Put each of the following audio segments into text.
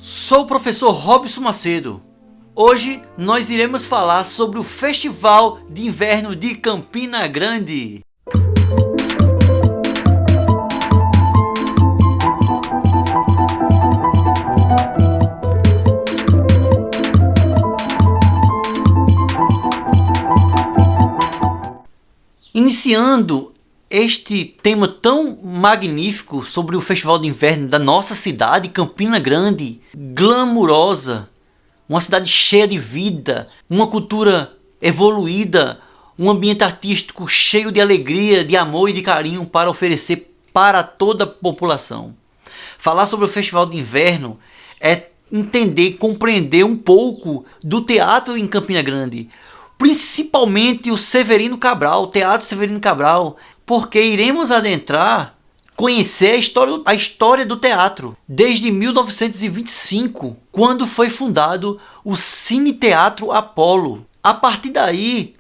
Sou o professor Robson Macedo. Hoje nós iremos falar sobre o Festival de Inverno de Campina Grande. Iniciando este tema tão magnífico sobre o Festival de Inverno da nossa cidade, Campina Grande, glamurosa, uma cidade cheia de vida, uma cultura evoluída, um ambiente artístico cheio de alegria, de amor e de carinho para oferecer para toda a população. Falar sobre o Festival de Inverno é entender, compreender um pouco do teatro em Campina Grande, principalmente o Severino Cabral, o Teatro Severino Cabral, porque iremos adentrar, conhecer a história do teatro, desde 1925, quando foi fundado o Cine Teatro Apolo. A partir daí,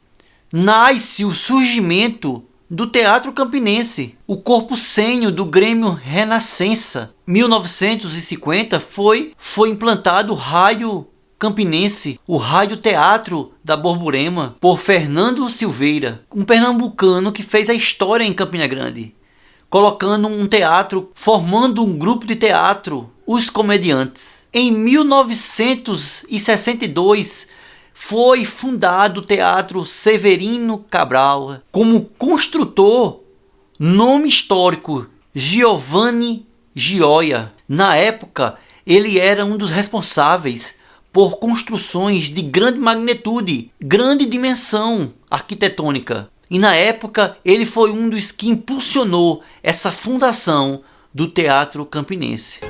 nasce o surgimento do teatro campinense, o corpo sênior do Grêmio Renascença. Em 1950 foi implantado o Rádio Campinense, o Rádio Teatro da Borborema, por Fernando Silveira, um pernambucano que fez a história em Campina Grande, colocando um teatro, formando um grupo de teatro, os Comediantes. Em 1962 foi fundado o Teatro Severino Cabral, como construtor, nome histórico, Giovanni Gioia. Na época, ele era um dos responsáveis por construções de grande magnitude, grande dimensão arquitetônica. E na época ele foi um dos que impulsionou essa fundação do Teatro Campinense.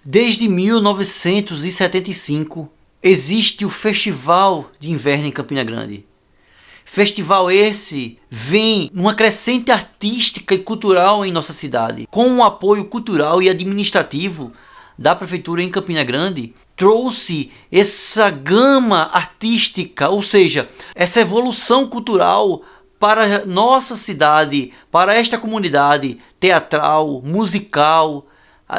Desde 1975 existe o Festival de Inverno em Campina Grande. Festival esse vem numa crescente artística e cultural em nossa cidade. Com o apoio cultural e administrativo da Prefeitura em Campina Grande, trouxe essa gama artística, ou seja, essa evolução cultural para nossa cidade, para esta comunidade teatral, musical,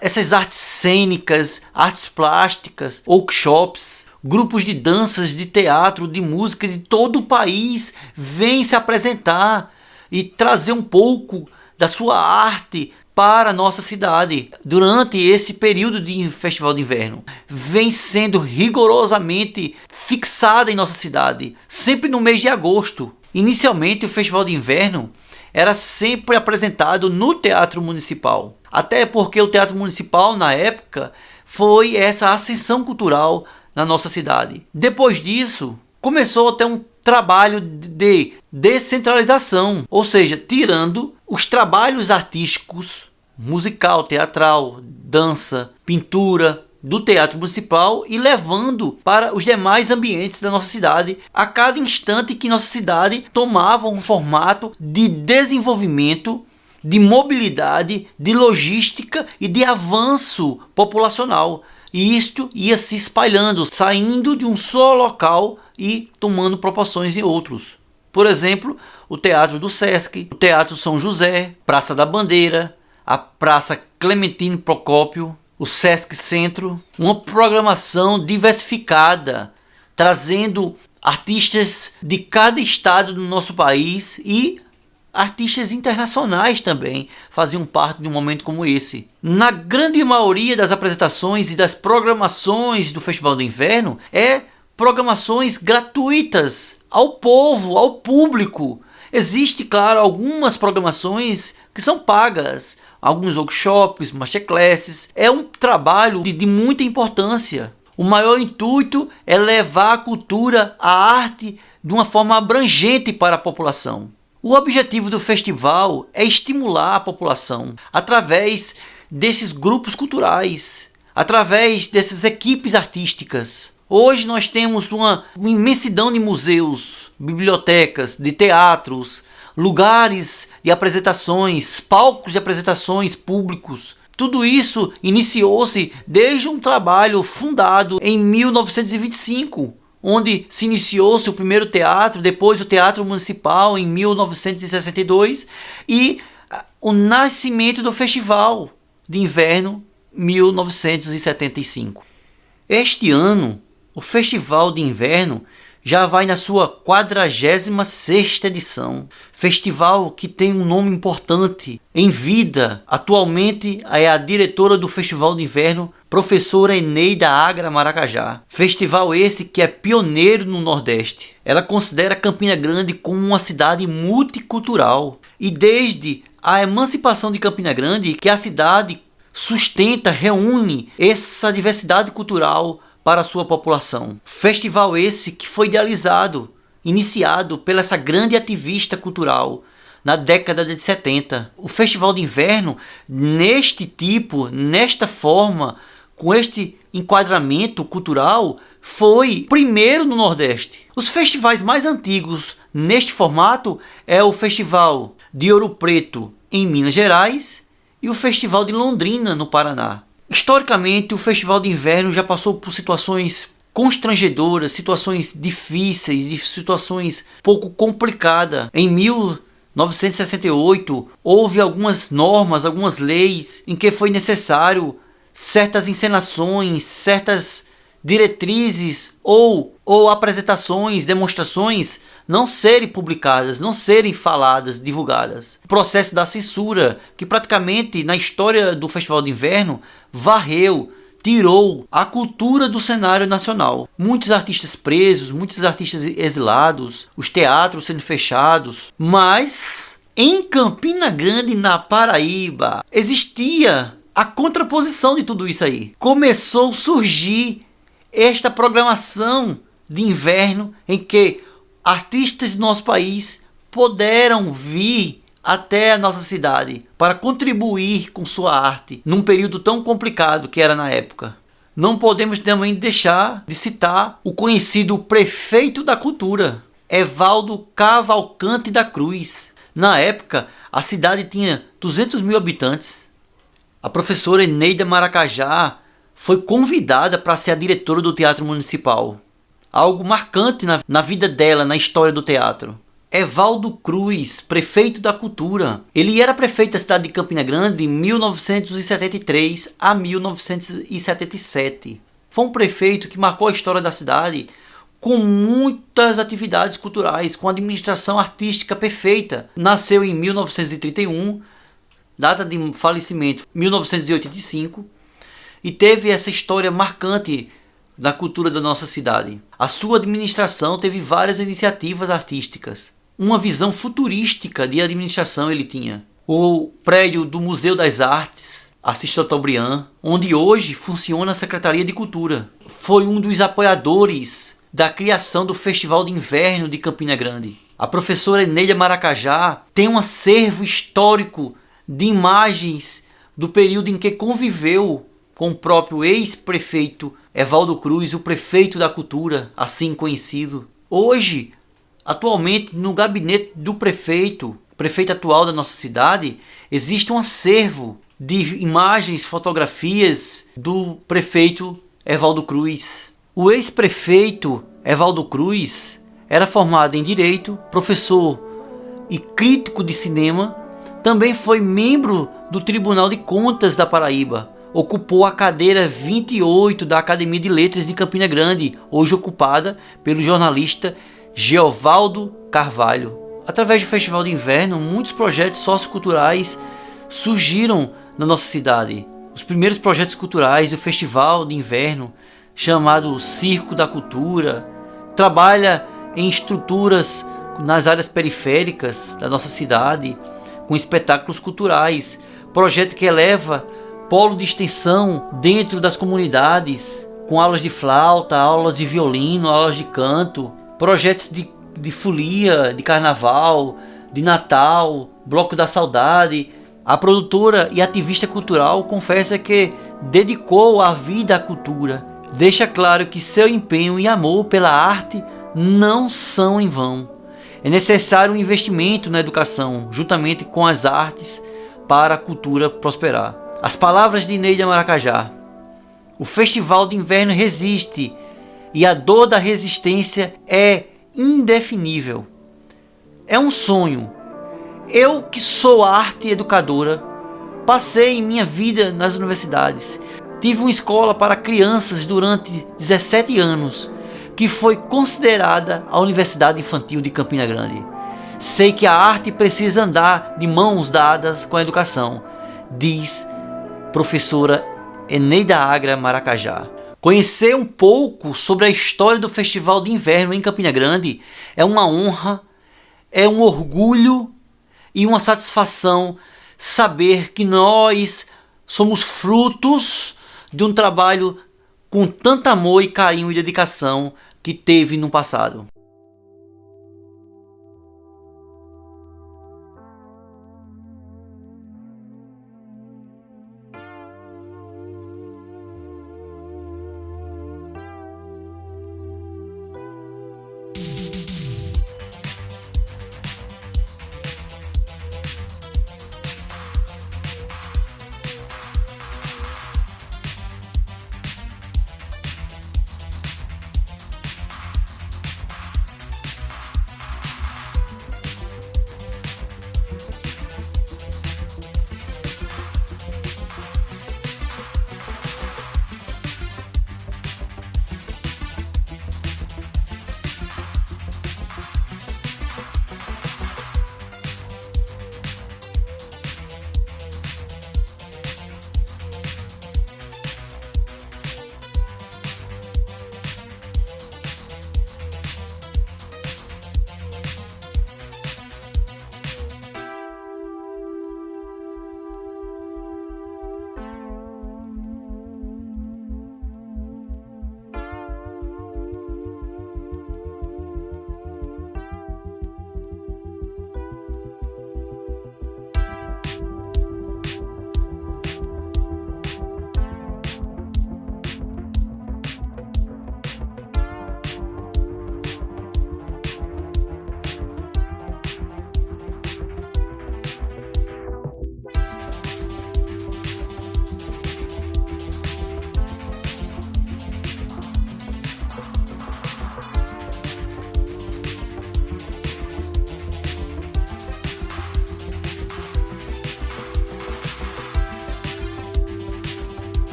essas artes cênicas, artes plásticas, workshops, grupos de danças, de teatro, de música de todo o país vêm se apresentar e trazer um pouco da sua arte para a nossa cidade. Durante esse período de Festival de Inverno, vem sendo rigorosamente fixada em nossa cidade, sempre no mês de agosto. Inicialmente o Festival de Inverno era sempre apresentado no Teatro Municipal. Até porque o Teatro Municipal, na época, foi essa ascensão cultural na nossa cidade. Depois disso, começou a ter um trabalho de descentralização, ou seja, tirando os trabalhos artísticos, musical, teatral, dança, pintura, do Teatro Municipal e levando para os demais ambientes da nossa cidade, a cada instante que nossa cidade tomava um formato de desenvolvimento, de mobilidade, de logística e de avanço populacional. E isto ia se espalhando, saindo de um só local e tomando proporções em outros. Por exemplo, o Teatro do Sesc, o Teatro São José, Praça da Bandeira, a Praça Clementino Procópio, o Sesc Centro, uma programação diversificada, trazendo artistas de cada estado do nosso país e artistas internacionais também faziam parte de um momento como esse. Na grande maioria das apresentações e das programações do Festival de Inverno, programações gratuitas ao povo, ao público. Existe, claro, algumas programações que são pagas, alguns workshops, masterclasses. É um trabalho de muita importância. O maior intuito é levar a cultura, a arte, de uma forma abrangente para a população. O objetivo do festival é estimular a população através desses grupos culturais, através dessas equipes artísticas. Hoje nós temos uma imensidão de museus, bibliotecas, de teatros, lugares de apresentações, palcos de apresentações públicos Tudo isso iniciou-se desde um trabalho fundado em 1925, onde se iniciou-se o primeiro teatro, depois o Teatro Municipal em 1962 e o nascimento do Festival de Inverno 1975. Este ano, o Festival de Inverno já vai na sua 46ª edição. Festival que tem um nome importante em vida. Atualmente é a diretora do Festival de Inverno, professora Eneida Agra Maracajá. Festival esse que é pioneiro no Nordeste. Ela considera Campina Grande como uma cidade multicultural. E desde a emancipação de Campina Grande, que a cidade sustenta, reúne essa diversidade cultural para a sua população. Festival esse que foi iniciado pela essa grande ativista cultural na década de 70. O Festival de Inverno, nesta forma, com este enquadramento cultural, foi primeiro no Nordeste. Os festivais mais antigos neste formato é o Festival de Ouro Preto em Minas Gerais e o Festival de Londrina no Paraná. Historicamente, o Festival de Inverno já passou por situações constrangedoras, situações difíceis, situações pouco complicadas. Em 1968, houve algumas normas, algumas leis em que foi necessário certas encenações, certas diretrizes ou apresentações, demonstrações não serem publicadas, não serem faladas, divulgadas. O processo da censura, que praticamente na história do Festival de Inverno tirou a cultura do cenário nacional. Muitos artistas presos, muitos artistas exilados, os teatros sendo fechados. Mas em Campina Grande, na Paraíba, existia a contraposição de tudo isso aí. Começou a surgir esta programação de inverno em que artistas do nosso país puderam vir até a nossa cidade para contribuir com sua arte num período tão complicado que era na época. Não podemos também deixar de citar o conhecido prefeito da cultura, Evaldo Cavalcante da Cruz. Na época, a cidade tinha 200 mil habitantes. A professora Eneida Maracajá foi convidada para ser a diretora do Teatro Municipal. Algo marcante na vida dela, na história do teatro. Evaldo Cruz, prefeito da cultura. Ele era prefeito da cidade de Campina Grande de 1973 a 1977. Foi um prefeito que marcou a história da cidade com muitas atividades culturais, com administração artística perfeita. Nasceu em 1931, data de falecimento 1985, e teve essa história marcante da cultura da nossa cidade. A sua administração teve várias iniciativas artísticas. Uma visão futurística de administração ele tinha. O prédio do Museu das Artes, Assis Chateaubriand, onde hoje funciona a Secretaria de Cultura. Foi um dos apoiadores da criação do Festival de Inverno de Campina Grande. A professora Eneida Maracajá tem um acervo histórico de imagens do período em que conviveu com o próprio ex-prefeito Evaldo Cruz, o prefeito da cultura, assim conhecido. Hoje, atualmente, no gabinete do prefeito atual da nossa cidade, existe um acervo de imagens, fotografias do prefeito Evaldo Cruz. O ex-prefeito Evaldo Cruz era formado em Direito, professor e crítico de cinema, também foi membro do Tribunal de Contas da Paraíba. Ocupou a cadeira 28 da Academia de Letras de Campina Grande, hoje ocupada pelo jornalista Geovaldo Carvalho. Através do Festival de Inverno, muitos projetos socioculturais surgiram na nossa cidade. Os primeiros projetos culturais do Festival de Inverno, chamado Circo da Cultura, trabalha em estruturas nas áreas periféricas da nossa cidade, com espetáculos culturais, projeto que eleva polo de extensão dentro das comunidades, com aulas de flauta, aulas de violino, aulas de canto, projetos de folia, de carnaval, de Natal, Bloco da Saudade. A produtora e ativista cultural confessa que dedicou a vida à cultura. Deixa claro que seu empenho e amor pela arte não são em vão. É necessário um investimento na educação, juntamente com as artes, para a cultura prosperar. As palavras de Neida Maracajá: o festival de inverno resiste e a dor da resistência é indefinível. É um sonho. Eu, que sou arte educadora, passei minha vida nas universidades. Tive uma escola para crianças durante 17 anos, que foi considerada a Universidade Infantil de Campina Grande. Sei que a arte precisa andar de mãos dadas com a educação, diz professora Eneida Agra Maracajá. Conhecer um pouco sobre a história do Festival de Inverno em Campina Grande é uma honra, é um orgulho e uma satisfação saber que nós somos frutos de um trabalho com tanto amor e carinho e dedicação que teve no passado.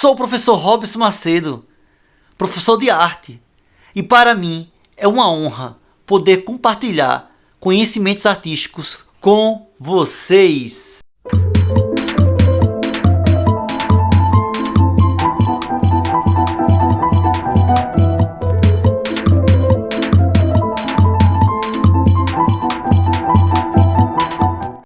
Sou o professor Robson Macedo, professor de arte, e para mim é uma honra poder compartilhar conhecimentos artísticos com vocês.